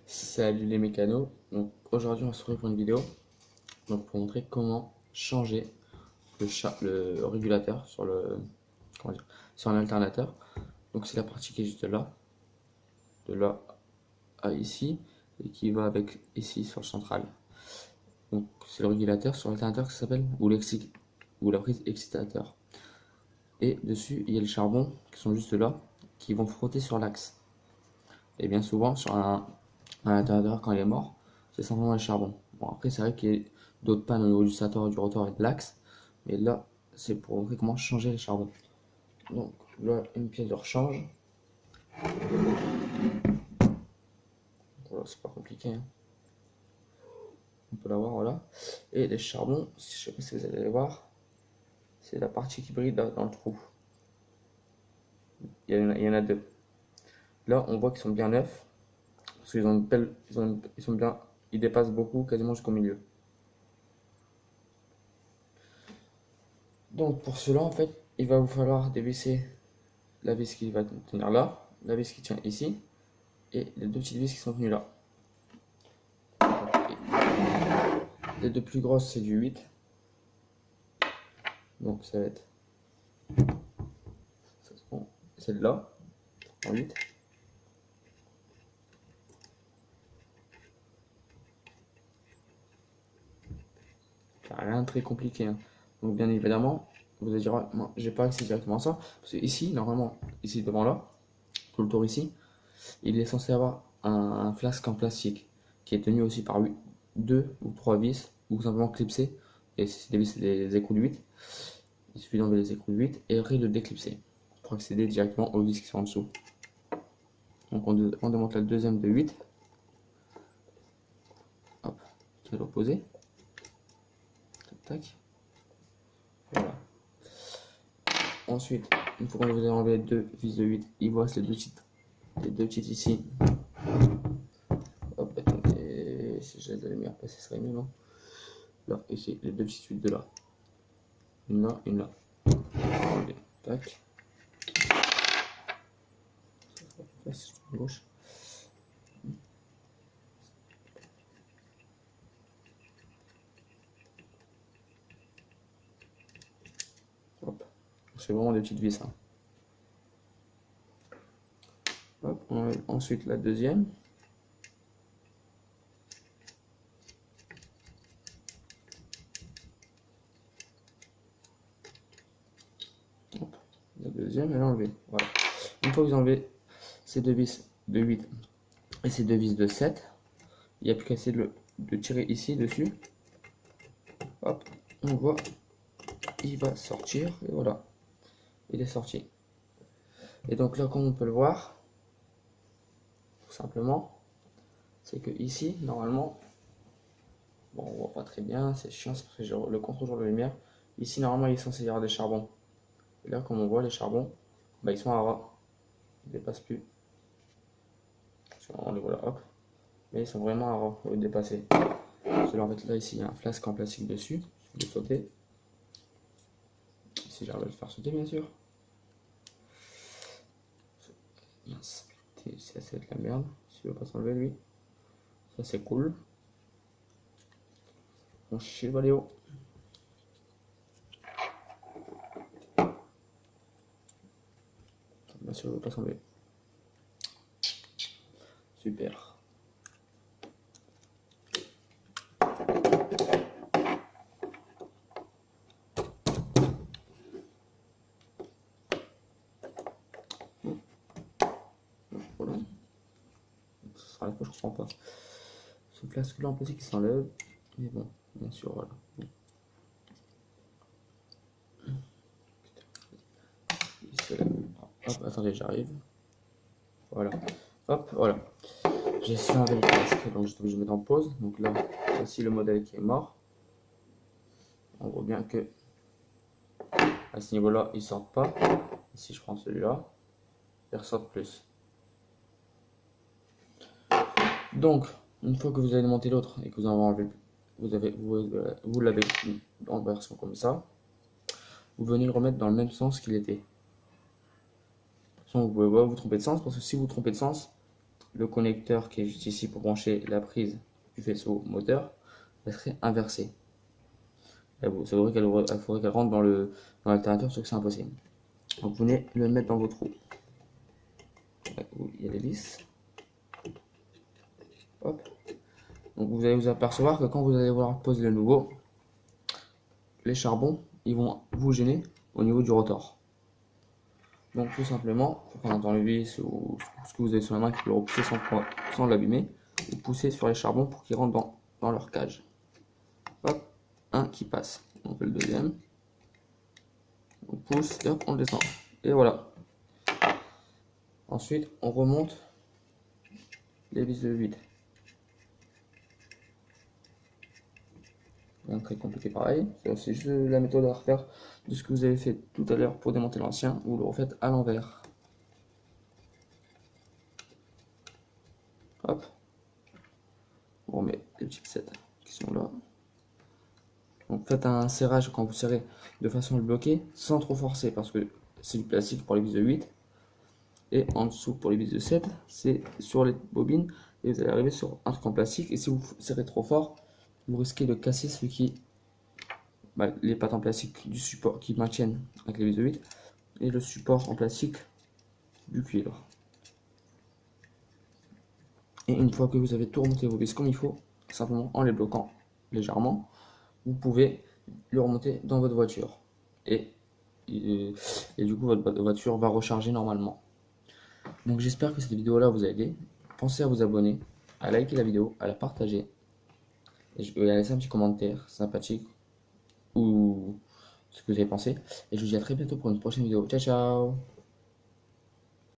Salut les mécanos, donc aujourd'hui on va se retrouver pour une vidéo pour montrer comment changer le régulateur sur comment dire, sur un alternateur. Donc c'est la partie qui est juste là, de là à ici, et qui va avec ici sur le central. Donc c'est le régulateur sur l'alternateur qui s'appelle, ou la prise excitateur. Et dessus il y a les charbons qui sont juste là, qui vont frotter sur l'axe. Et bien souvent sur un alternateur quand il est mort, c'est simplement le charbon. Bon, après c'est vrai qu'il y a d'autres pannes au niveau du stator, du rotor et de l'axe, mais là c'est pour montrer comment changer les charbons. Donc là une pièce de rechange. Voilà, c'est pas compliqué, hein. On peut l'avoir, voilà. Et les charbons, je sais pas si vous allez les voir, c'est la partie qui brille là, dans le trou. Il y en a deux. Là on voit qu'ils sont bien neufs, parce qu'ils ont une belle, ils sont bien, ils dépassent beaucoup, quasiment jusqu'au milieu. Donc pour cela, en fait, il va vous falloir dévisser la vis qui va tenir là, la vis qui tient ici, et les deux petites vis qui sont tenues là. Les deux plus grosses, c'est du 8. Donc ça va être celle-là, en 8. Rien de très compliqué, hein. Donc bien évidemment, vous allez dire, moi j'ai pas accès directement à ça, parce que ici, normalement, ici devant là, tout le tour ici, il est censé avoir un flasque en plastique qui est tenu aussi par 2 ou 3 vis, ou simplement clipsé, et c'est des vis, des écrous de 8. Il suffit d'enlever les écrous de 8 et après de déclipser pour accéder directement aux vis qui sont en dessous. Donc on démonte la deuxième de 8. Hop, qui est l'opposé. Tac, tac. Voilà. Ensuite, une fois qu'on vous a enlevé les deux vis de 8, il vous reste les deux petites ici. Hop, attendez, si j'ai de la lumière passer, ce serait mieux, non? Là, ici, les deux petites suites de là. Une là, une là. Enlever. Tac. Gauche. Hop. C'est vraiment des petites vis, hein. Hop, ensuite la deuxième. Hop, la deuxième, elle est enlevée. Voilà. Une fois que vous enlevez ces deux vis de 8 et ces deux vis de 7, il n'y a plus qu'à essayer de tirer ici dessus. Hop, on voit, il va sortir, et voilà, il est sorti. Et donc là, comme on peut le voir, tout simplement, c'est que ici, normalement, bon, on voit pas très bien, c'est chiant, c'est parce que j'ai le contre-jour de lumière. Ici, normalement, il est censé y avoir des charbons. Et là, comme on voit, les charbons, bah, ils sont à ras, ils ne dépassent plus. On les voit là, hop, mais ils sont vraiment à ras, au lieu de dépasser. Parce que là, en fait, là, ici, il y a un flasque en plastique dessus, je vais sauter. Si j'arrive à le faire sauter, bien sûr. Mince, ça va être la merde. S'il ne veut pas s'enlever, lui. Ça, c'est cool. On chie le baléo. Bien sûr, il ne veut pas s'enlever. Super. Voilà. Ça arrive pas, je comprends pas. Ce flasque là en plastique qui s'enlève. Mais bon, bien sûr, voilà. Hop, attendez, j'arrive. Voilà. Hop, voilà. J'ai su enlever le flasque, donc j'étais obligé de mettre en pause. Donc là, voici le modèle qui est mort. On voit bien que à ce niveau-là, ils sortent pas. Ici, je prends celui-là, ils ressortent plus. Donc, une fois que vous avez démonté l'autre et que vous en avez enlevé, vous l'avez en version comme ça, vous venez le remettre dans le même sens qu'il était. Vous pouvez pas vous tromper de sens, parce que si vous trompez de sens, le connecteur qui est juste ici pour brancher la prise du vaisseau moteur, elle serait inversée. Ça faudrait qu'elle rentre dans l'alternateur, sauf que c'est impossible. Donc vous venez le mettre dans vos trous. Où il y a des vis. Hop. Donc vous allez vous apercevoir que quand vous allez vouloir poser le nouveau, les charbons ils vont vous gêner au niveau du rotor. Donc tout simplement, quand on entend le vis ou ce que vous avez sur la main qui peut le repousser sans l'abîmer, vous poussez sur les charbons pour qu'ils rentrent dans leur cage. Hop, un qui passe. On fait le deuxième. On pousse et hop, on descend. Et voilà. Ensuite, on remonte les vis de 8. Rien de très compliqué pareil. C'est juste la méthode à refaire de ce que vous avez fait tout à l'heure pour démonter l'ancien. Vous le refaites à l'envers. Hop. On remet les chipsets qui sont là. Donc faites un serrage quand vous serrez de façon à le bloquer sans trop forcer parce que c'est du plastique pour les vis de 8. Et en dessous pour les vis de 7, c'est sur les bobines et vous allez arriver sur un truc en plastique. Et si vous serrez trop fort, vous risquez de casser les pattes en plastique du support qui maintiennent avec les vis de 8 et le support en plastique du cuivre. Et une fois que vous avez tout remonté vos vis comme il faut, simplement en les bloquant légèrement, vous pouvez le remonter dans votre voiture. Et du coup, votre voiture va recharger normalement. Donc j'espère que cette vidéo là vous a aidé. Pensez à vous abonner, à liker la vidéo, à la partager et à laisser un petit commentaire sympathique ou ce que vous avez pensé. Et je vous dis à très bientôt pour une prochaine vidéo. Ciao ciao.